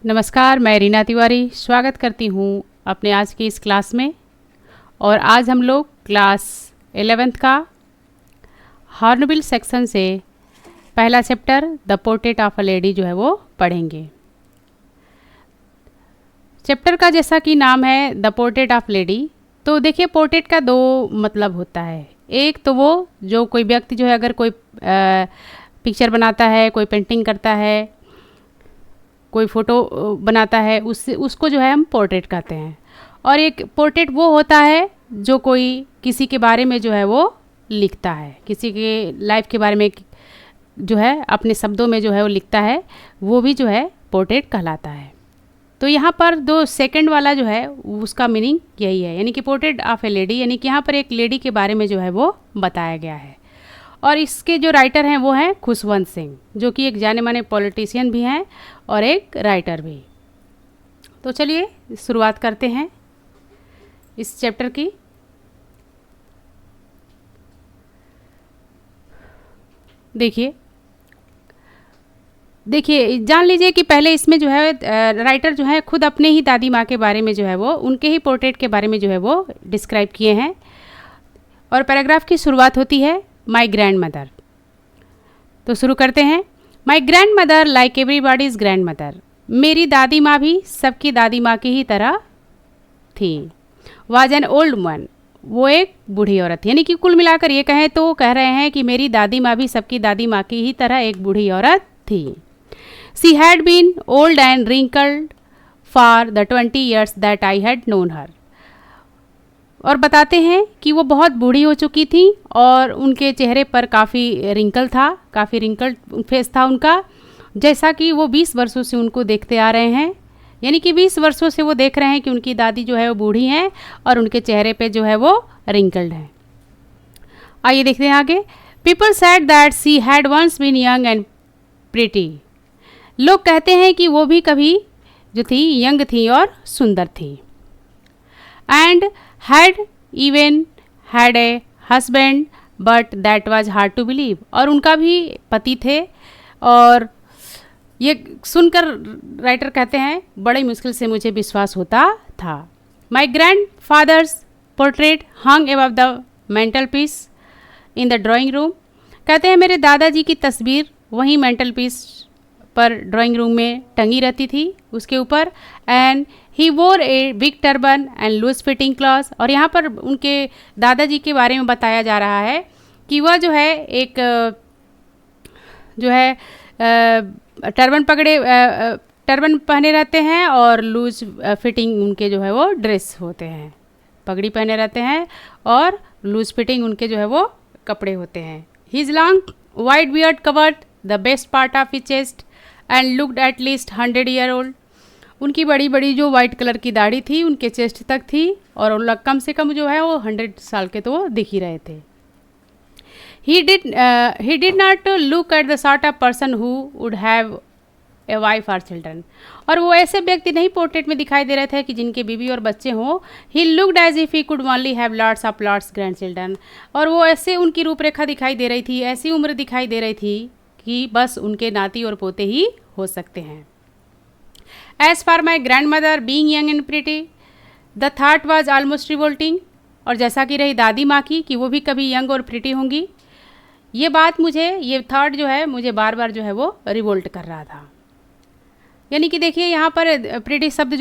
नमस्कार, मैं रीना तिवारी स्वागत करती हूँ अपने आज की इस क्लास में। और आज हम लोग क्लास 11th का हॉर्नबिल सेक्शन से पहला chapter the portrait of a lady जो है वो पढ़ेंगे। चैप्टर का जैसा कि नाम है द पोर्ट्रेट ऑफ लेडी, तो देखिए पोर्ट्रेट का दो मतलब होता है। एक तो वो जो कोई व्यक्ति जो है अगर कोई पिक्चर बनाता है, कोई पेंटिंग करता है, कोई फ़ोटो बनाता है, उसको जो है हम पोर्ट्रेट कहते हैं। और एक पोर्ट्रेट वो होता है जो कोई किसी के बारे में जो है वो लिखता है, किसी के लाइफ के बारे में जो है अपने शब्दों में जो है वो लिखता है, वो भी जो है पोर्ट्रेट कहलाता है। तो यहाँ पर दो सेकंड वाला जो है उसका मीनिंग यही है, यानी कि पोर्ट्रेट ऑफ ए लेडी, यानी कि यहाँ पर एक लेडी के बारे में जो है वो बताया गया है। और इसके जो राइटर हैं वो हैं खुशवंत सिंह, जो कि एक जाने माने पॉलिटिशियन भी हैं और एक राइटर भी। तो चलिए शुरुआत करते हैं इस चैप्टर की। देखिए जान लीजिए कि पहले इसमें जो है राइटर जो है खुद अपने ही दादी माँ के बारे में जो है वो उनके ही पोर्ट्रेट के बारे में जो है वो डिस्क्राइब किए हैं। और पैराग्राफ की शुरुआत होती है माई ग्रैंड मदर। तो शुरू करते हैं। My grand mother like everybody's grandmother, मेरी दादी माँ भी सबकी दादी माँ की ही तरह थी। वाज एन ओल्ड वुमन, वो एक बूढ़ी औरत थी। यानी कि कुल मिलाकर ये कहें तो कह रहे हैं कि मेरी दादी माँ भी सबकी दादी माँ की ही तरह एक बूढ़ी औरत थी। She had been old and wrinkled for the 20 years that I had known her. और बताते हैं कि वो बहुत बूढ़ी हो चुकी थी और उनके चेहरे पर काफ़ी रिंकल्ड फेस था उनका, जैसा कि वो 20 वर्षों से उनको देखते आ रहे हैं। यानी कि 20 वर्षों से वो देख रहे हैं कि उनकी दादी जो है वो बूढ़ी हैं और उनके चेहरे पे जो है वो रिंकल्ड है। आइए देखते हैं आगे। People said that she had once been young and pretty. लोग कहते हैं कि वो भी कभी जो थी यंग थी और सुंदर थी। And had even had a husband but that was hard to believe। और उनका भी पति थे और ये सुनकर राइटर कहते हैं बड़ी मुश्किल से मुझे विश्वास होता था। My grandfather's portrait hung above the mantelpiece in the drawing room. कहते हैं मेरे दादाजी की तस्वीर वहीं मेंटल पीस पर ड्राइंग रूम में टंगी रहती थी उसके ऊपर। And he wore a big turban and loose fitting cloth. और यहाँ पर उनके दादाजी के बारे में बताया जा रहा है कि वह जो है एक जो है टर्बन पहने रहते हैं और लूज फिटिंग उनके जो है वो ड्रेस होते हैं। पगड़ी पहने रहते हैं और लूज फिटिंग उनके जो है वो कपड़े होते हैं। His long white beard covered the best part of his chest and looked at least 100 year old। उनकी बड़ी बड़ी जो वाइट कलर की दाढ़ी थी उनके चेस्ट तक थी और कम से कम जो है वो 100 साल के तो वो दिख ही रहे थे। he did not look at the sort of person who would have a wife or children। और वो ऐसे व्यक्ति नहीं पोर्ट्रेट में दिखाई दे रहे थे कि जिनके बीवी और बच्चे हों। he looked as if he could only have lots grandchildren। और वो ऐसे उनकी रूपरेखा दिखाई दे रही थी, ऐसी उम्र दिखाई दे रही थी कि बस उनके नाती और पोते ही हो सकते हैं। As for my grandmother being young and pretty, the thought was almost revolting। और जैसा कि रही दादी माँ की कि वो भी कभी यंग और प्रिटी होंगी, ये बात ये थॉट जो है मुझे बार बार जो है वो रिवोल्ट कर रहा था। यानी कि देखिए यहाँ पर प्रिटी शब्द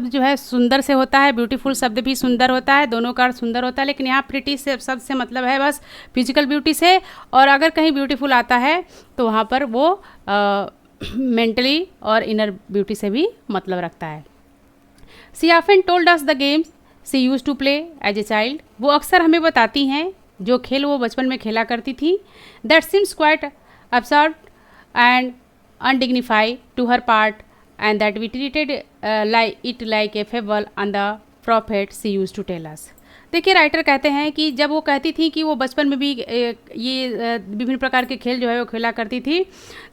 जो है सुंदर से होता है, ब्यूटीफुल शब्द भी सुंदर होता है, दोनों का अर्थ सुंदर होता है, लेकिन यहाँ प्रिटी से शब्द से मतलब है बस फिजिकल ब्यूटी से। और अगर कहीं ब्यूटीफुल आता है तो वहाँ पर वो मेंटली और इनर ब्यूटी से भी मतलब रखता है। She often told us the games she use to play as a child. वो अक्सर हमें बताती हैं जो खेल वो बचपन में खेला करती थी। That seems quite absurd and undignified to her part and that we treated like a fable on the prophet she used to tell us। देखिए राइटर कहते हैं कि जब वो कहती थी कि वो बचपन में भी ये विभिन्न प्रकार के खेल जो है वो खेला करती थी,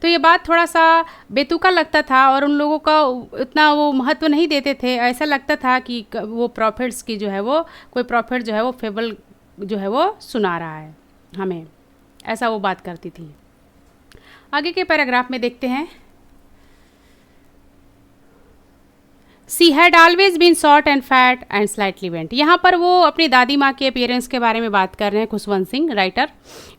तो ये बात थोड़ा सा बेतुका लगता था और उन लोगों का उतना वो महत्व नहीं देते थे। ऐसा लगता था कि वो प्रॉफिट्स की जो है वो कोई प्रॉफिट जो है वो फेबल जो है वो सुना रहा है हमें, ऐसा वो बात करती थी। आगे के पैराग्राफ में देखते हैं। She had always been short and fat and slightly bent. यहाँ पर वो अपनी दादी माँ के अपीयरेंस के बारे में बात कर रहे हैं खुशवंत सिंह राइटर।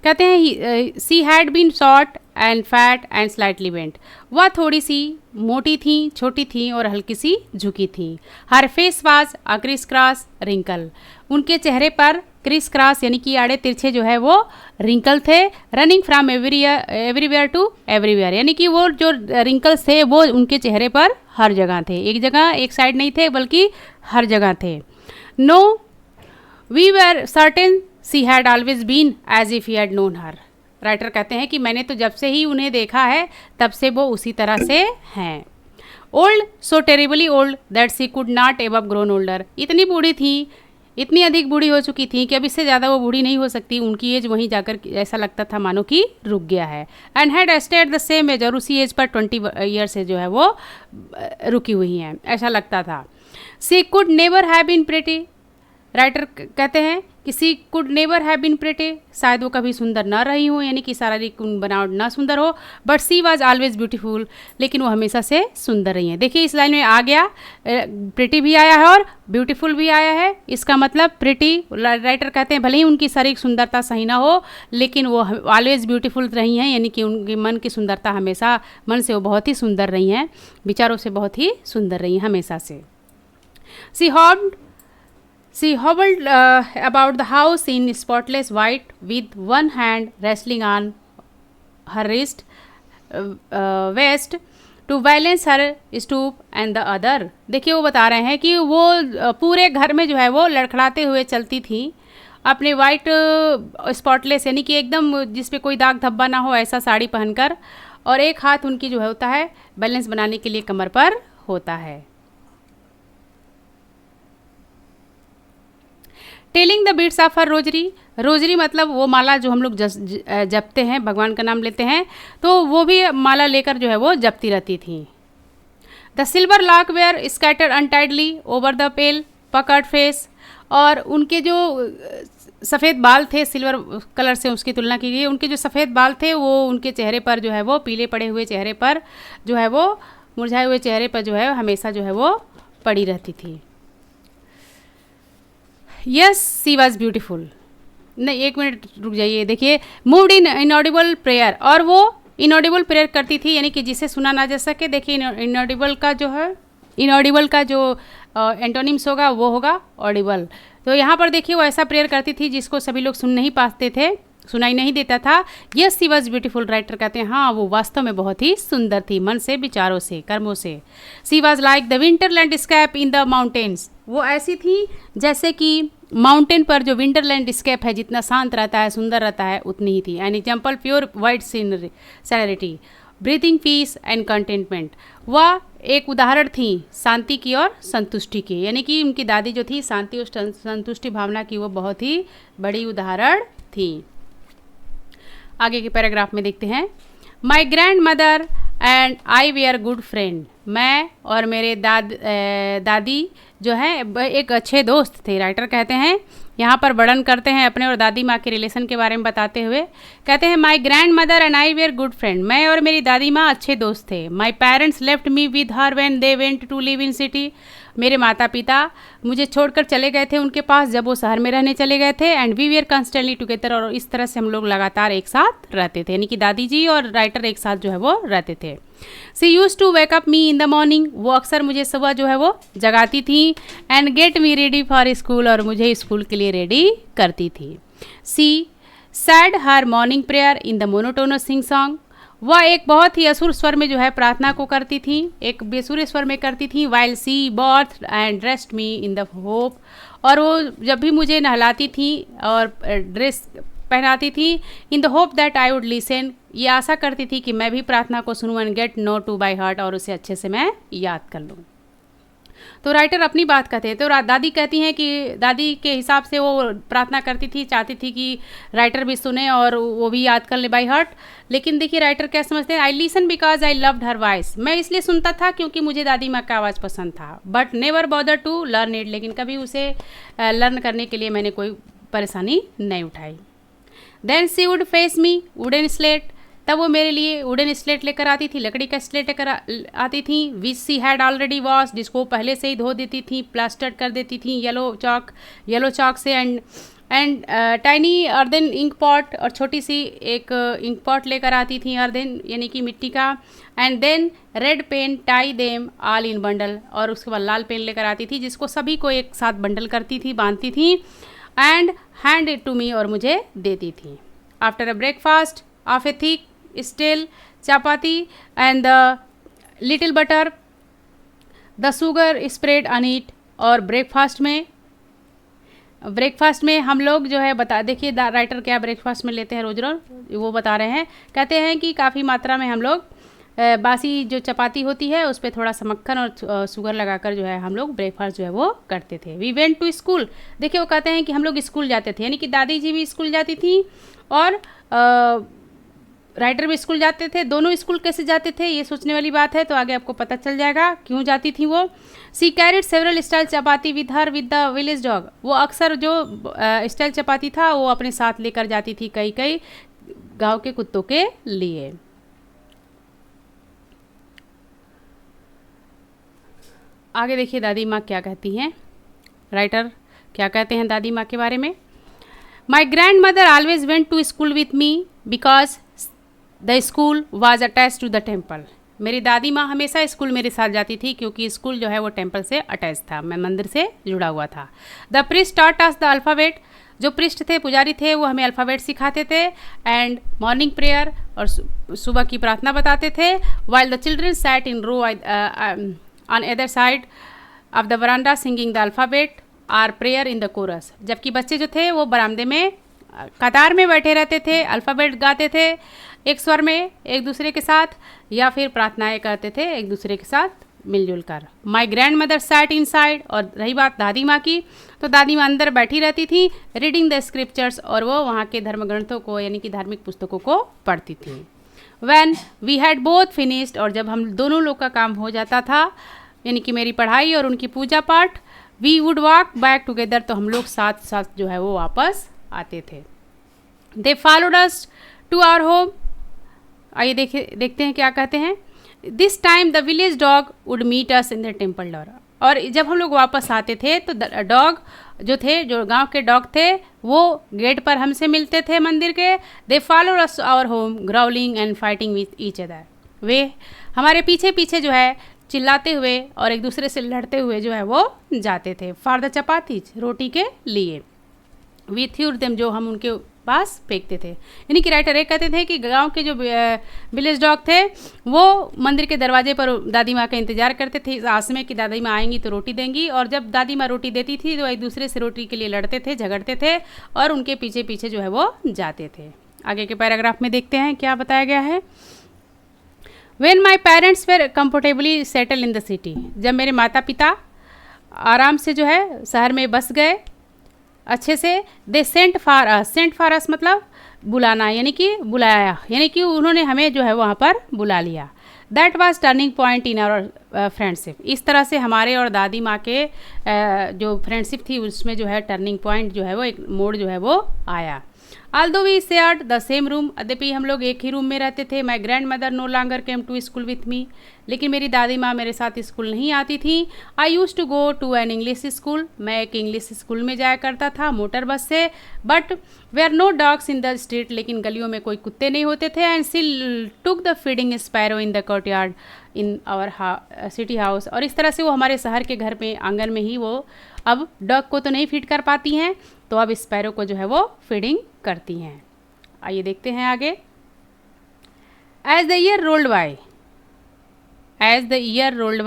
कहते हैं she had been short and fat and slightly bent. वह थोड़ी सी मोटी थी, छोटी थी और हल्की सी झुकी थी। Her face was a criss cross wrinkle. उनके चेहरे पर क्रिस क्रॉस यानी कि आड़े तिरछे जो है वो रिंकल थे। Running from everywhere to everywhere, यानी कि वो जो रिंकल्स थे वो उनके चेहरे पर हर जगह थे, एक जगह एक साइड नहीं थे बल्कि हर जगह थे। No we were certain she had always been as if he had known her. Writer कहते हैं कि मैंने तो जब से ही उन्हें देखा है तब से वो उसी तरह से हैं। Old, so terribly old that she could not above grown older. इतनी बूढ़ी थी, इतनी अधिक बूढ़ी हो चुकी थी कि अब इससे ज़्यादा वो बूढ़ी नहीं हो सकती। उनकी एज वहीं जाकर ऐसा लगता था मानो कि रुक गया है। And had stayed the same age, और उसी एज पर 20 ईयर से जो है वो रुकी हुई हैं, ऐसा लगता था। She could never have been pretty. राइटर कहते हैं कि she could never have been pretty, शायद वो कभी सुंदर ना रही हो, यानी कि शारीरिक बनावट ना सुंदर हो। But she was always beautiful, लेकिन वो हमेशा से सुंदर रही हैं। देखिए इस लाइन में आ गया, प्रिटी भी आया है और ब्यूटीफुल भी आया है। इसका मतलब प्रिटी, राइटर कहते हैं भले ही उनकी शारीरिक सुंदरता सही ना हो लेकिन वो ऑलवेज ब्यूटीफुल रही हैं, यानी कि उनके मन की सुंदरता हमेशा, मन से वो बहुत ही सुंदर रही हैं, विचारों से बहुत ही सुंदर रही हैं हमेशा से। She hobbled about the house in spotless white with one hand resting on her wrist waist to balance her stoop and the other। देखिए वो बता रहे हैं कि वो पूरे घर में जो है वो लड़खड़ाते हुए चलती थी अपने वाइट स्पॉटलेस यानी कि एकदम जिस पे कोई दाग धब्बा ना हो ऐसा साड़ी पहनकर, और एक हाथ उनकी जो है होता है बैलेंस बनाने के लिए कमर पर होता है। Telling the beats of her rosary. Rosary मतलब वो माला जो हम लोग जपते हैं, भगवान का नाम लेते हैं, तो वो भी माला लेकर जो है वो जपती रहती थी। The silver lock were scattered untidily over the pale puckered face. और उनके जो सफ़ेद बाल थे, सिल्वर कलर से उसकी तुलना की गई, उनके जो सफ़ेद बाल थे वो उनके चेहरे पर जो है वो पीले पड़े हुए चेहरे पर जो है वो मुरझाए हुए चेहरे पर जो है हमेशा जो है वो पड़ी रहती थी। Yes she was beautiful. नहीं एक मिनट रुक जाइए, देखिए मूव्ड इन इनऑडिबल प्रेयर, और वो इनऑडिबल प्रेयर करती थी यानी कि जिसे सुना ना जा सके। देखिए इनऑडिबल का जो है, इनऑडिबल का जो एंटोनिम्स होगा वो होगा ऑडिबल। तो यहाँ पर देखिए वो ऐसा प्रेयर करती थी जिसको सभी लोग सुन नहीं पाते थे, सुनाई नहीं देता था। Yes she was beautiful. Writer कहते हैं हाँ वो वास्तव में बहुत ही सुंदर थी, मन से, विचारों से, कर्मों से। She was like the winter landscape in the mountains. वो ऐसी थी जैसे कि माउंटेन पर जो विंटर लैंडस्केप है जितना शांत रहता है, सुंदर रहता है, उतनी ही थी। An example pure white sanity breathing peace and contentment. वह एक उदाहरण थी शांति की और संतुष्टि की, यानी कि उनकी दादी जो थी शांति और संतुष्टि भावना की वो बहुत ही बड़ी उदाहरण थी। आगे के पैराग्राफ में देखते हैं। My grand mother and I we are good friend. मैं और मेरे दादी जो है एक अच्छे दोस्त थे। राइटर कहते हैं यहाँ पर वर्णन करते हैं अपने और दादी माँ के रिलेशन के बारे में बताते हुए, कहते हैं my grand mother and I were good friend. मैं और मेरी दादी माँ अच्छे दोस्त थे। My parents left me with her when they went to live in city. मेरे माता पिता मुझे छोड़कर चले गए थे उनके पास जब वो शहर में रहने चले गए थे। And we were constantly together, और इस तरह से हम लोग लगातार एक साथ रहते थे, यानी कि दादी जी और राइटर एक साथ जो है वो रहते थे। She use to wake up me in the morning. वो अक्सर मुझे सुबह जो है वो जगाती थी। And get me ready for school, और मुझे स्कूल के लिए रेडी करती थी। She said her morning prayer in the monotonous sing song. वह एक बहुत ही असुर स्वर में जो है प्रार्थना को करती थी, एक बेसुरे स्वर में करती थी। While she bathed and dressed me in the hope, और वो जब भी मुझे नहलाती थी और ड्रेस पहनाती थी, इन the hope that I would listen, ये आशा करती थी कि मैं भी प्रार्थना को सुनूं, and get know to by heart, और उसे अच्छे से मैं याद कर लूँ। तो राइटर अपनी बात कहते हैं, तो दादी कहती हैं कि दादी के हिसाब से वो प्रार्थना करती थी, चाहती थी कि राइटर भी सुने और वो भी याद कर ले बाई हार्ट। लेकिन देखिए राइटर क्या समझते हैं, I listen because I loved her voice. मैं इसलिए सुनता था क्योंकि मुझे दादी माँ का आवाज़ पसंद था। But never bother to learn it, लेकिन कभी उसे लर्न करने के लिए मैंने कोई परेशानी नहीं उठाई। Then she would face me wooden slate तब वो मेरे लिए वुडन स्लेट लेकर आती थी, लकड़ी का स्लेट लेकर आती थी, विच सी हैड ऑलरेडी वॉश, जिसको पहले से ही धो देती थी, प्लास्टर कर देती थी येलो चॉक से, and tiny earthen ink pot, और छोटी सी एक इंक पॉट लेकर आती थी अर्दन यानी कि मिट्टी का, and then red pen tie them all in bundle, और उसके बाद लाल पेन लेकर आती थी जिसको सभी को एक साथ बंडल करती थी, बांधती थी, and hand it to me, और मुझे देती थी। After a breakfast of a thick still chapati and the little butter the sugar spread on it, और ब्रेकफास्ट में हम लोग जो है देखिए राइटर क्या ब्रेकफास्ट में लेते हैं रोज रोज, वो बता रहे हैं। कहते हैं कि काफ़ी मात्रा में हम लोग बासी जो चपाती होती है उस पर थोड़ा सा मक्खन और शुगर लगाकर जो है हम लोग ब्रेकफास्ट जो है वो करते थे। वी वेंट टू स्कूल, देखिए वो कहते हैं कि हम लोग स्कूल जाते थे, यानी कि दादी जी भी स्कूल जाती थी और राइटर भी स्कूल जाते थे। दोनों स्कूल कैसे जाते थे ये सोचने वाली बात है, तो आगे आपको पता चल जाएगा क्यों जाती थी वो। She carried several style chapati with her with the village dog, वो अक्सर जो स्टाइल चपाती था वो अपने साथ लेकर जाती थी कई गांव के कुत्तों के लिए। आगे देखिए दादी माँ क्या कहती हैं, राइटर क्या कहते हैं दादी माँ के बारे में। My grand mother always went to school with me because the school was attach to the temple, मेरी दादी माँ हमेशा स्कूल मेरे साथ जाती थी क्योंकि स्कूल जो है वो टेम्पल से अटैच था, मैं मंदिर से जुड़ा हुआ था। The priest taught us the alphabet, जो प्रिस्ट थे पुजारी थे वो हमें अल्फ़ाबेट सिखाते थे, एंड मॉर्निंग प्रेयर, और सुबह की प्रार्थना बताते थे। While the children sat in row on other side of the veranda singing the alphabet or prayer in the chorus, जबकि बच्चे जो थे वो बरामदे में कतार में बैठे रहते थे, अल्फ़ाबेट गाते थे एक स्वर में एक दूसरे के साथ, या फिर प्रार्थनाएं करते थे एक दूसरे के साथ मिलजुल कर। My grand mother sat in side, और रही बात दादी माँ की, तो दादी माँ अंदर बैठी रहती थी, रीडिंग द स्क्रिप्चर्स, और वो वहाँ के धर्म ग्रंथों को यानी कि धार्मिक पुस्तकों को पढ़ती थी। When we had both finished, और जब हम दोनों लोग का काम हो जाता था यानी कि मेरी पढ़ाई और उनकी पूजा पाठ, we would walk back together, तो हम लोग साथ साथ जो है वो वापस आते थे। They followed us to our home, आइए देखते हैं क्या कहते हैं। This time the village dog would meet us in the temple door, और जब हम लोग वापस आते थे तो डॉग जो थे, जो गांव के डॉग थे, वो गेट पर हमसे मिलते थे मंदिर के। They follow us our home growling and fighting with each other, वे हमारे पीछे पीछे जो है चिल्लाते हुए और एक दूसरे से लड़ते हुए जो है वो जाते थे। फॉर द चपातीज, रोटी के लिए। वी थ्यू देम, जो हम उनके पास फेंकते थे। यानी कि राइटर एक कहते थे कि गांव के जो विलेज डॉग थे वो मंदिर के दरवाजे पर दादी माँ का इंतजार करते थे, इस आस में कि दादी माँ आएंगी तो रोटी देंगी, और जब दादी माँ रोटी देती थी तो एक दूसरे से रोटी के लिए लड़ते थे, झगड़ते थे, और उनके पीछे पीछे जो है वो जाते थे। आगे के पैराग्राफ में देखते हैं क्या बताया गया है। When my parents were comfortably settled in the city, जब मेरे माता पिता आराम से जो है शहर में बस गए अच्छे से, दे सेंट फॉर अस मतलब बुलाना, यानी कि बुलाया, यानी कि उन्होंने हमें जो है वहाँ पर बुला लिया। That was turning point in our friendship, इस तरह से हमारे और दादी माँ के जो फ्रेंडशिप थी उसमें जो है टर्निंग पॉइंट जो है वो एक मोड़ जो है वो आया। Although we shared the same room, यद्यपि हम लोग एक ही रूम में रहते थे, my grandmother no longer came to school with me, लेकिन मेरी दादी माँ मेरे साथ स्कूल नहीं आती थी। I used to go to an English school, मैं एक इंग्लिश स्कूल में जाया करता था मोटर बस से। But were no dogs in the street, लेकिन गलियों में कोई कुत्ते नहीं होते थे। And she took the feeding sparrow in the courtyard in our city house, और इस तरह से वो हमारे शहर के घर में आंगन में ही वो अब डॉग को तो नहीं फीड कर पाती हैं, तो अब स्पैरो को जो है वो फीडिंग करती हैं। आइए देखते हैं आगे। As the year rolled by, as the year rolled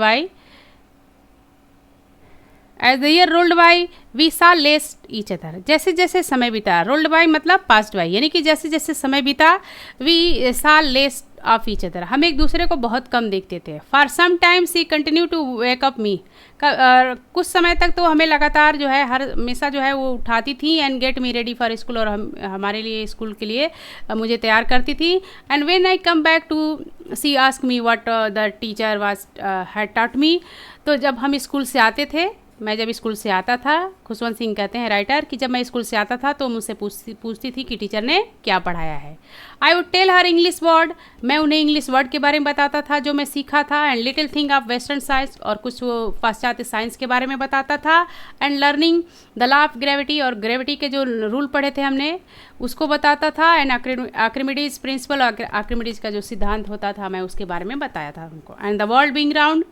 by we saw less each other, जैसे जैसे समय बीता, रोल्ड बाय मतलब पास्ट बाय, यानी कि जैसे जैसे समय बीता, we saw less of each other, हम एक दूसरे को बहुत कम देखते थे। For some time she continue to wake up me, कुछ समय तक तो हमें लगातार जो है हमेशा जो है वो उठाती थी, and get me ready for school, और हमारे लिए स्कूल के लिए मुझे तैयार करती थी। And when I come back to she ask me what the teacher was had taught me, तो जब हम स्कूल से आते थे मैं जब स्कूल से आता था, खुशवंत सिंह कहते हैं राइटर, कि जब मैं स्कूल से आता था तो मुझसे पूछती थी कि टीचर ने क्या पढ़ाया है। I would tell her English word, मैं उन्हें इंग्लिश वर्ड के बारे में बताता था जो मैं सीखा था, and little thing of western science, और कुछ वो पाश्चात्य साइंस के बारे में बताता था, and learning the law of gravity, और ग्रेविटी के जो रूल पढ़े थे हमने उसको बताता था, एंड आर्किमिडीज प्रिंसिपल, आर्किमिडीज का जो सिद्धांत होता था मैं उसके बारे में बताया था उनको, and the world being round,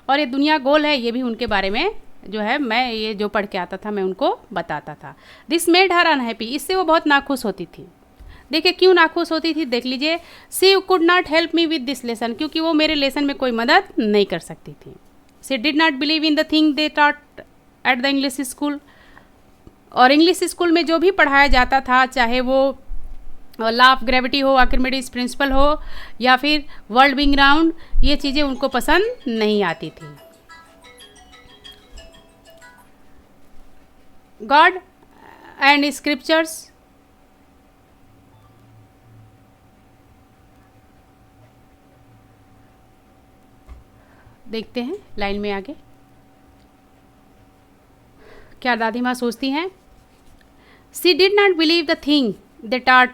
और ये दुनिया गोल है, ये भी उनके बारे में जो है मैं ये जो पढ़ के आता था मैं उनको बताता था। दिस मेड हर अनहैप्पी, इससे वो बहुत नाखुश होती थी। देखिए क्यों नाखुश होती थी, देख लीजिए। She could not help me with this lesson, क्योंकि वो मेरे लेसन में कोई मदद नहीं कर सकती थी। She did not believe in the thing they taught at the English school, और इंग्लिश स्कूल में जो भी पढ़ाया जाता था, चाहे वो लॉ ऑफ ग्रेविटी हो, आर्किमिडीज प्रिंसिपल हो, या फिर वर्ल्ड बीइंग राउंड, ये चीज़ें उनको पसंद नहीं आती थी। गॉड एंड स्क्रिप्चर्स, देखते हैं लाइन में आगे क्या दादी माँ सोचती हैं। She did not believe the thing they taught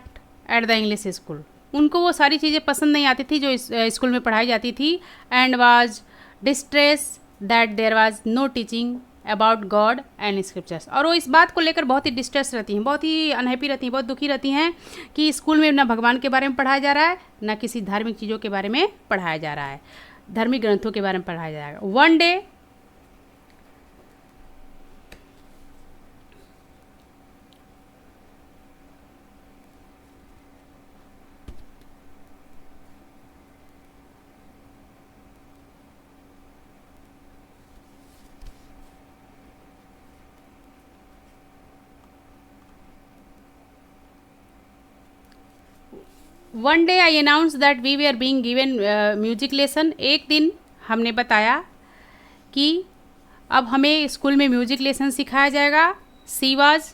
at the English school, उनको वो सारी चीज़ें पसंद नहीं आती थी जो स्कूल में पढ़ाई जाती थी, and was distress that there was no teaching about God and scriptures, और वो इस बात को लेकर बहुत ही डिस्ट्रेस रहती हैं, बहुत ही अनहैप्पी रहती हैं, बहुत दुखी रहती हैं कि स्कूल में ना भगवान के बारे में पढ़ाया जा रहा है, ना किसी धार्मिक चीज़ों के बारे में पढ़ाया जा रहा है, धार्मिक ग्रंथों के बारे में पढ़ाया जाएगा। One day one day I announce that we are being given music lesson, एक दिन हमने बताया कि अब हमें स्कूल में म्यूजिक लेसन सिखाया जाएगा। सी वॉज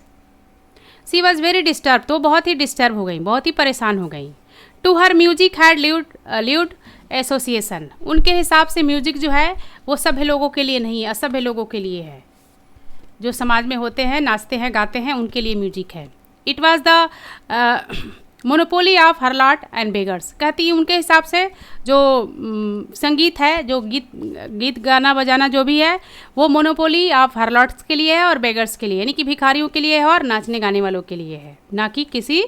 वेरी डिस्टर्ब, तो बहुत ही डिस्टर्ब हो गई, बहुत ही परेशान हो गई। To her music had lewd association, उनके हिसाब से म्यूजिक जो है वो सभ्य लोगों के लिए नहीं, असभ्य लोगों के लिए है, जो समाज में होते हैं, नाचते हैं, गाते हैं, उनके लिए म्यूजिक है। It was the monopoly of harlot and beggars, कहती है उनके हिसाब से जो संगीत है, जो गीत गाना बजाना जो भी है, वो मोनोपोली ऑफ हरलॉट्स के लिए है और बेगर्स के लिए, यानी कि भिखारियों के लिए है और नाचने गाने वालों के लिए है, ना कि किसी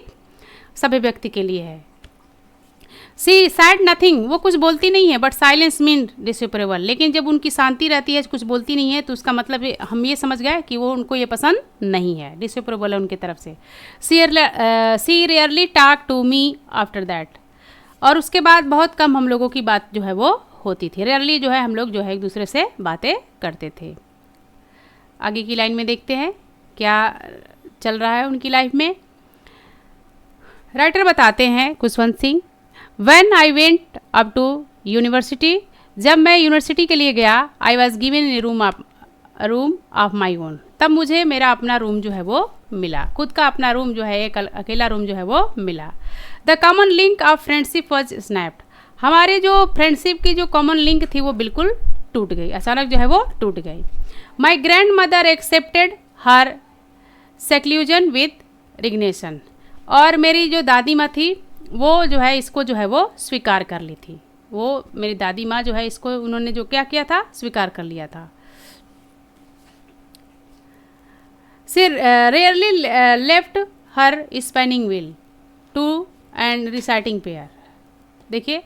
सभ्य व्यक्ति के लिए है। सी सैड नथिंग, वो कुछ बोलती नहीं है, बट साइलेंस मीन डिसअप्रूवल, लेकिन जब उनकी शांति रहती है, कुछ बोलती नहीं है, तो उसका मतलब हम ये समझ गए कि वो उनको ये पसंद नहीं है, डिसअप्रूवल है उनकी तरफ से। She rarely talk to me after that, और उसके बाद बहुत कम हम लोगों की बात जो है वो होती थी। रेयरली जो है हम लोग जो है एक दूसरे से बातें करते थे। आगे की लाइन में देखते हैं क्या चल रहा है उनकी लाइफ में। राइटर बताते हैं Khushwant Singh, When I went up to university, जब मैं यूनिवर्सिटी के लिए गया, I was given a room of my own, तब मुझे मेरा अपना रूम जो है वो मिला, खुद का अपना रूम जो है, एक अकेला रूम जो है वो मिला। The common link of friendship was snapped, हमारे जो फ्रेंडशिप की जो कॉमन लिंक थी वो बिल्कुल टूट गई, अचानक जो है वो टूट गई। My grandmother accepted her seclusion with resignation, और मेरी जो दादी माँ थी वो जो है इसको जो है वो स्वीकार कर ली थी, वो मेरी दादी माँ जो है इसको उन्होंने जो क्या किया था, स्वीकार कर लिया था। She rarely left her spinning wheel to end reciting prayer, देखिए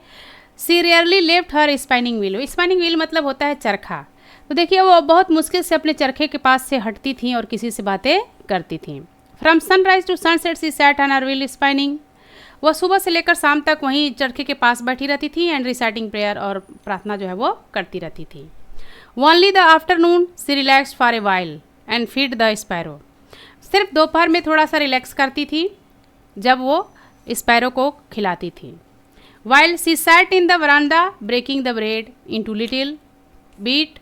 she rarely left her spinning wheel, spinning wheel मतलब होता है चरखा, तो देखिए वो बहुत मुश्किल से अपने चरखे के पास से हटती थी और किसी से बातें करती थी। From sunrise to sunset she sat on her wheel spinning, वह सुबह से लेकर शाम तक वहीं चरखे के पास बैठी रहती थी, एंड रिसाइटिंग प्रेयर, और प्रार्थना जो है वो करती रहती थी। Only the afternoon she relax for a while and feed the sparrow, सिर्फ दोपहर में थोड़ा सा रिलैक्स करती थी जब वो स्पैरो को खिलाती थी। While she sat in the veranda breaking the bread into little bit,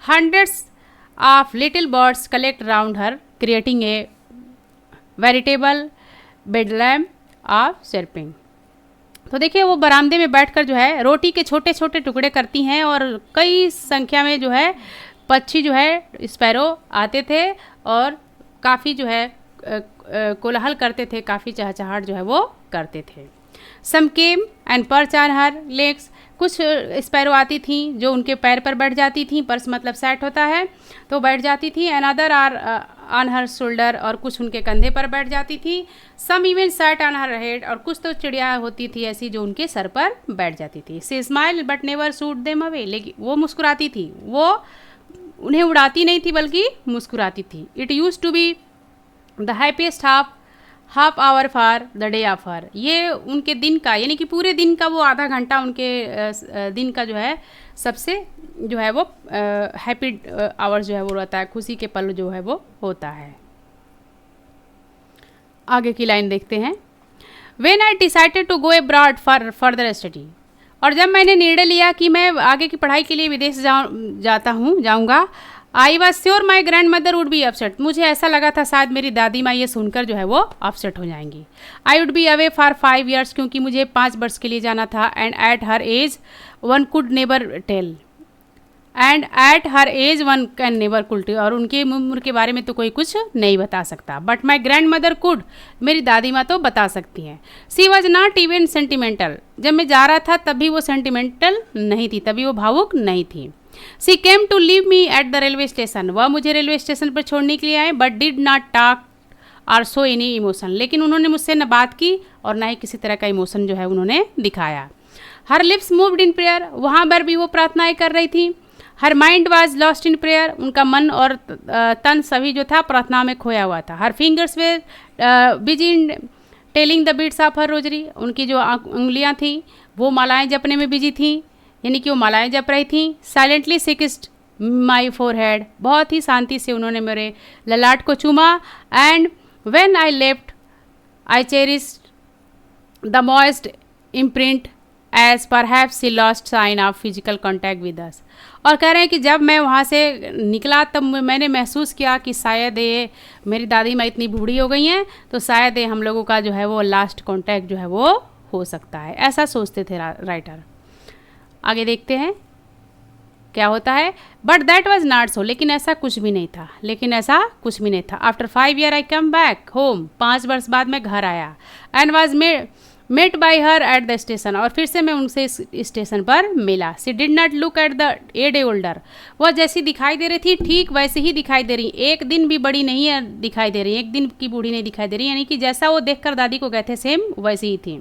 hundreds of little birds collect round her creating a veritable bedlam of chirping, तो देखिए वो बरामदे में बैठकर जो है रोटी के छोटे छोटे टुकड़े करती हैं और कई संख्या में जो है पक्षी जो है स्पैरो आते थे और काफ़ी जो है कोलाहल करते थे, काफ़ी चहचहाट जो है वो करते थे। Some came and perch on her legs, कुछ स्पैरो आती थी जो उनके पैर पर बैठ जाती थी, पर्स मतलब सेट होता है तो बैठ जाती थी। Another are on her shoulder, और कुछ उनके कंधे पर बैठ जाती थी। Some even sat on her head, और कुछ तो चिड़िया होती थी ऐसी जो उनके सर पर बैठ जाती थी। She smile but never shooed them away, लेकिन वो मुस्कुराती थी, वो उन्हें उड़ाती नहीं थी बल्कि मुस्कुराती थी। It use to be the happiest half hour for the day of her, ये उनके दिन का यानी कि पूरे दिन का वो आधा घंटा उनके दिन का जो है सबसे जो है वो हैप्पी आवर्स जो है वो रहता है, खुशी के पल जो है वो होता है। आगे की लाइन देखते हैं। When I decided to go abroad for further study, और जब मैंने निर्णय लिया कि मैं आगे की पढ़ाई के लिए विदेश जाऊंगा, I was sure my grand mother would be upset, मुझे ऐसा लगा था शायद मेरी दादी माँ ये सुनकर जो है वो अपसेट हो जाएंगी। I would be away for 5 years, क्योंकि मुझे 5 वर्ष के लिए जाना था। And at her age one could never tell, and at her age one can never could, और उनकी उम्र के बारे में तो कोई कुछ नहीं बता सकता। But my grand mother could, मेरी दादी माँ तो बता सकती हैं। सी वॉज नॉट इवन सेंटिमेंटल, जब मैं जा रहा था तभी वो सेंटिमेंटल नहीं थी, तभी वो भावुक नहीं थी। She came to leave me at the railway station, वह मुझे रेलवे स्टेशन पर छोड़ने के लिए आए। बट डिड नॉट टॉक और शो एनी इमोशन, लेकिन उन्होंने मुझसे न बात की और ना ही किसी तरह का इमोशन जो है उन्होंने दिखाया। हर लिप्स मूव्ड इन प्रेयर, वहाँ पर भी वो प्रार्थनाएं कर रही थी। Her mind was lost in prayer, उनका मन और तन सभी जो था प्रार्थना में खोया हुआ था। Her fingers were busy in telling the beats of her rosary, उनकी जो उंगलियां थी वो मालाएं जपने में बिजी थी, यानी कि वो मालाएं जप रही थी। साइलेंटली सिक्स्ड माई फोरहेड, बहुत ही शांति से उन्होंने मेरे ललाट को चूमा। And when I left I cherished the moist imprint as perhaps she lost sign of physical contact with us, और कह रहे हैं कि जब मैं वहाँ से निकला तब मैंने महसूस किया कि शायद ये मेरी दादी माँ इतनी बूढ़ी हो गई हैं तो शायद ये हम लोगों का जो है वो लास्ट कॉन्टैक्ट जो है वो हो सकता है, ऐसा सोचते थे राइटर। आगे देखते हैं क्या होता है। But that was not so, लेकिन ऐसा कुछ भी नहीं था। After 5 years I come back home, 5 वर्ष बाद मैं घर आया। And was met by her at the station, और फिर से मैं उनसे स्टेशन पर मिला। She did not look at the a day older, वह जैसी दिखाई दे रही थी ठीक वैसे ही दिखाई दे रही, एक दिन भी बड़ी नहीं है दिखाई दे रही, एक दिन की बूढ़ी नहीं दिखाई दे रही, यानी कि जैसा वो देखकर दादी को गए थे सेम वैसी ही थी।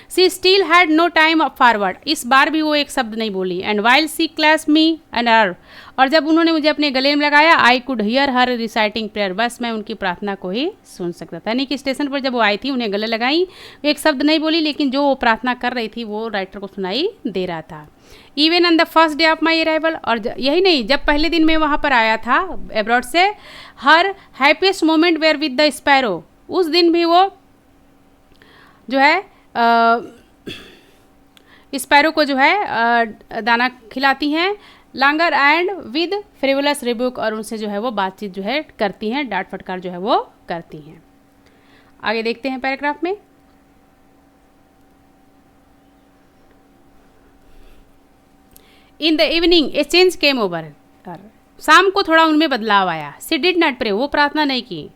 She still had no time forward, इस बार भी वो एक शब्द नहीं बोली। And while she clasp me and her, और जब उन्होंने मुझे अपने गले में लगाया, I could hear her reciting prayer, बस मैं उनकी प्रार्थना को ही सुन सकता था। यानी कि स्टेशन पर जब वो आई थी उन्हें गले लगाई, एक शब्द नहीं बोली, लेकिन जो वो प्रार्थना कर रही थी वो राइटर को सुनाई दे रहा था। Even on the first day of my arrival, और यही नहीं, जब पहले दिन मैं वहाँ पर आया था एब्रॉड से, her happiest moment were with the sparrow, उस दिन भी वो जो है स्पैरो को जो है दाना खिलाती हैं। Longer and with frivolous rebuke, और उनसे जो है वो बातचीत जो है करती हैं, डांट फटकार जो है वो करती हैं। आगे देखते हैं पैराग्राफ में। In the evening A change came over, शाम को थोड़ा उनमें बदलाव आया। सी डिड नॉट प्रे, वो प्रार्थना नहीं की।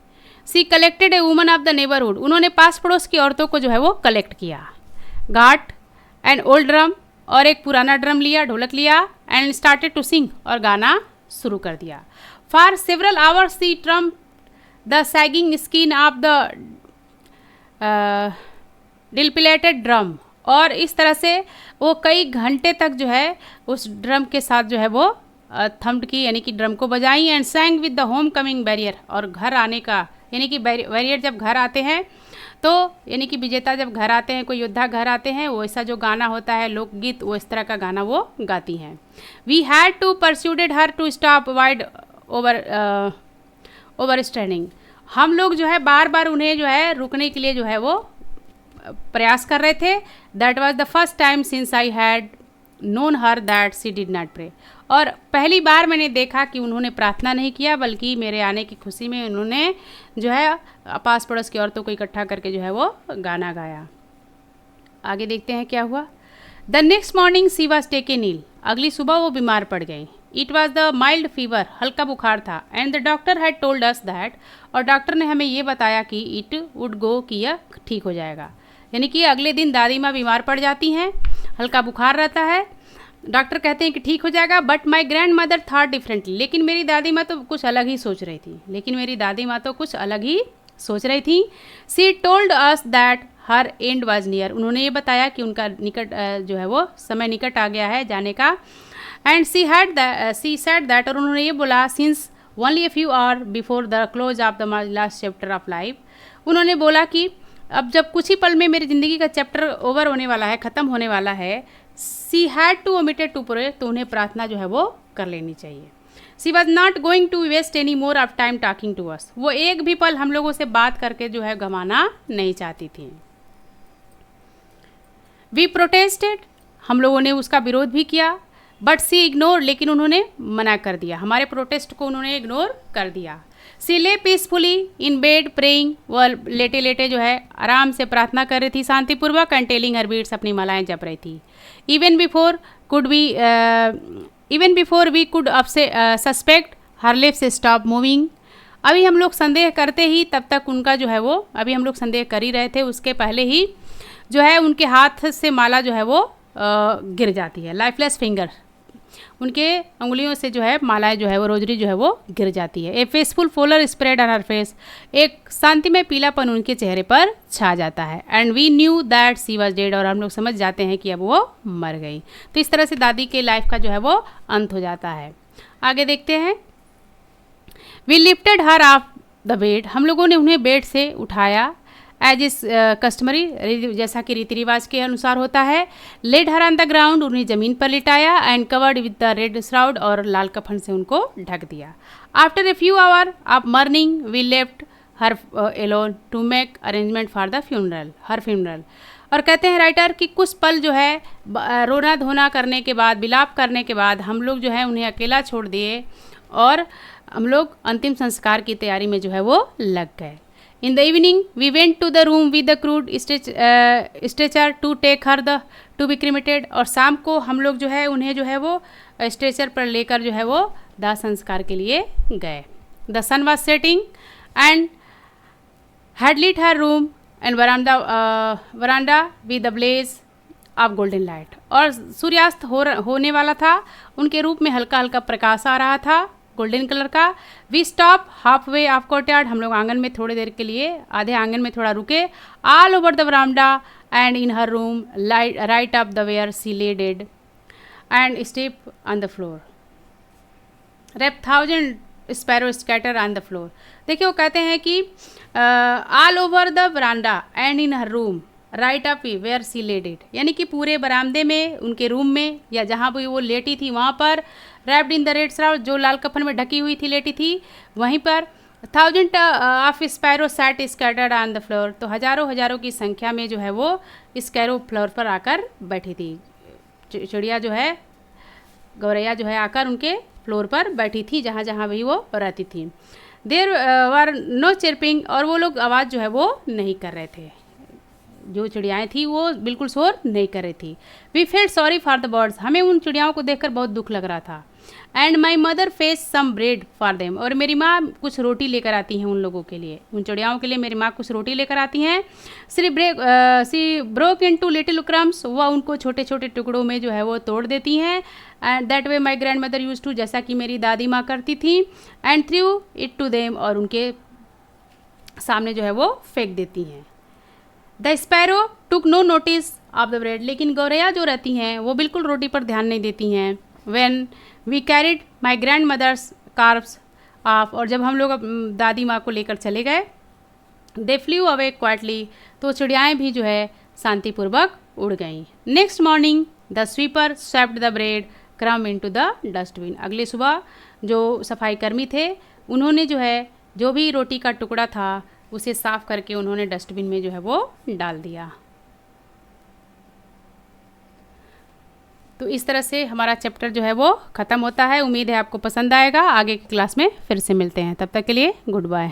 She collected a woman of the neighbourhood, उन्होंने पास पड़ोस की औरतों को जो है वो कलेक्ट किया। गाट एंड ओल्ड ड्रम, और एक पुराना ड्रम लिया, ढोलक लिया। एंड स्टार्टेड टू सिंग, और गाना शुरू कर दिया। For several hours she trump the sagging skin of the dilapidated drum, और इस तरह से वो कई घंटे तक जो है उस ड्रम के साथ जो है वो थम्ड की, यानी कि ड्रम को बजाई। And सैंग with the home coming barrier, और घर आने का, यानी कि बैरियर जब घर आते हैं तो, यानी कि विजेता जब घर आते हैं, कोई योद्धा घर आते हैं, वैसा जो गाना होता है लोकगीत, वो इस तरह का गाना वो गाती हैं। We had to persuaded her to stop wide over standing, हम लोग जो है बार बार उन्हें जो है रुकने के लिए जो है वो प्रयास कर रहे थे। That was the first time since I had known her that she did not pray, और पहली बार मैंने देखा कि उन्होंने प्रार्थना नहीं किया, बल्कि मेरे आने की खुशी में उन्होंने जो है पास पड़ोस की औरतों को इकट्ठा करके जो है वो गाना गाया। आगे देखते हैं क्या हुआ। The next morning she was taken ill, अगली सुबह वो बीमार पड़ गई। It was the mild fever, हल्का बुखार था, and the doctor had told us that, और डॉक्टर ने हमें ये बताया कि इट वुड गो, कि यह ठीक हो जाएगा। यानी कि अगले दिन दादी माँ बीमार पड़ जाती हैं, हल्का बुखार रहता है, डॉक्टर कहते हैं कि ठीक हो जाएगा, but my grand mother thought differently, लेकिन मेरी दादी माँ तो कुछ अलग ही सोच रही थी सी told us that her and was near, उन्होंने ये बताया कि उनका निकट जो है वो समय निकट आ गया है जाने का। एंड सी सेड दैट, और उन्होंने ये बोला, since only A few hour before the close of the last chapter of life, उन्होंने बोला कि अब जब कुछ ही पल में मेरी ज़िंदगी का चैप्टर ओवर होने वाला है, ख़त्म होने वाला है, she had to omitted to pray, तो उन्हें प्रार्थना जो है वो कर लेनी चाहिए। She was not going to waste any more of time talking to us, वो एक भी पल हम लोगों से बात करके जो है गंवाना नहीं चाहती थी। वी प्रोटेस्टेड, हम लोगों ने उसका विरोध भी किया, बट सी इग्नोर, लेकिन उन्होंने मना कर दिया, हमारे प्रोटेस्ट को उन्होंने इग्नोर कर दिया। सी ले पीसफुली इन बेड प्रेइंग, वह लेटे लेटे जो है आराम से प्रार्थना कर रही थी शांतिपूर्वक, एंड टेलिंग हर बीट्स, अपनी मालाएं जप रही थी। Even before we could suspect her lips stop moving, अभी हम लोग संदेह करते ही तब तक उनका जो है वो, अभी हम लोग संदेह कर ही रहे थे, उसके पहले ही जो है उनके हाथ से माला जो है वो गिर जाती है। लाइफलेस फिंगर, उनके उंगलियों से जो है मालाएं जो है वो, रोजरी जो है वो गिर जाती है। A peaceful pallor spread on her face, एक शांतिमय पीलापन उनके चेहरे पर छा जाता है। And we knew that she was dead, और हम लोग समझ जाते हैं कि अब वो मर गई। तो इस तरह से दादी के लाइफ का जो है वो अंत हो जाता है। आगे देखते हैं। We lifted her off the bed, हम लोगों ने उन्हें बेड से उठाया, एज इज कस्टमरी, जैसा कि रीति रिवाज के अनुसार होता है। Laid her on the ground, उन्हें ज़मीन पर लिटाया, and covered with the red shroud, और लाल कफन से उनको ढक दिया। After a few hour of morning we left her alone to make arrangement for the her funeral, और कहते हैं राइटर कि कुछ पल जो है रोना धोना करने के बाद, विलाप करने के बाद हम लोग जो है उन्हें अकेला छोड़ दिए, और हम लोग अंतिम संस्कार की तैयारी में जो है वो लग गए। In the evening, we went to the room with the crude stretcher to take her to be cremated, और शाम को हम लोग जो है उन्हें जो है वो स्ट्रेचर पर लेकर जो है वो दाह संस्कार के लिए गए। The sun was setting and had lit her room and veranda with the blaze of golden light, और सूर्यास्त होने वाला था, उनके रूप में हल्का हल्का प्रकाश आ रहा था गोल्डन कलर का। We stop half way of courtyard, हम लोग आंगन में थोड़ी देर के लिए, आधे आंगन में थोड़ा रुके। All over the veranda and in her room right up the where she lay dead and step on the floor, rep thousand sparrow scatter on the floor. देखिए वो कहते हैं कि all over the veranda and in her room right up where she lay dead, यानी कि पूरे बरामदे में, उनके रूम में, या जहाँ भी वो लेटी थी वहाँ पर, wrapped in the red shroud, जो लाल कफन में ढकी हुई थी, लेटी थी वहीं पर। Thousand of sparrow sat scattered on the floor, तो हजारों की संख्या में जो है वो स्कैरो फ्लोर पर आकर बैठी थी। चिड़िया जो है, गौरैया जो है आकर उनके फ्लोर पर बैठी थी, जहाँ जहाँ भी वो रहती थी। देर वर नो चिरपिंग, और वो लोग आवाज़ जो है वो नहीं कर रहे थे, जो चिड़ियाएँ थी वो बिल्कुल शोर नहीं कर रही थी। We felt sorry for the birds, हमें उन चिड़ियाओं को देखकर बहुत दुख लग रहा था। And my mother fetch some bread for them, और मेरी माँ कुछ रोटी लेकर आती हैं उन लोगों के लिए, उन चिड़ियाओं के लिए मेरी माँ कुछ रोटी लेकर आती हैं। She broke into little crumbs, वह उनको छोटे छोटे टुकड़ों में जो है वो तोड़ देती हैं। And that way my grand mother use to, जैसा कि मेरी दादी माँ करती थी। And threw it to them, और उनके सामने जो है वो फेंक देती हैं। The sparrow took no notice of the bread, लेकिन गौरैया जो रहती हैं वो बिल्कुल रोटी पर ध्यान नहीं देती हैं। When we carried my grand mother's corpse off, और जब हम लोग दादी माँ को लेकर चले गए, दे फ्लू अवे क्वाइटली, तो चिड़ियाएँ भी जो है शांतिपूर्वक उड़ गईं। Next morning the sweeper swept the bread crumb into the dustbin, अगले सुबह जो सफाई कर्मी थे उन्होंने जो है जो भी रोटी का टुकड़ा था उसे साफ करके उन्होंने डस्टबिन में जो है वो डाल दिया। तो इस तरह से हमारा चैप्टर जो है वो ख़त्म होता है। उम्मीद है आपको पसंद आएगा। आगे की क्लास में फिर से मिलते हैं, तब तक के लिए गुड बाय।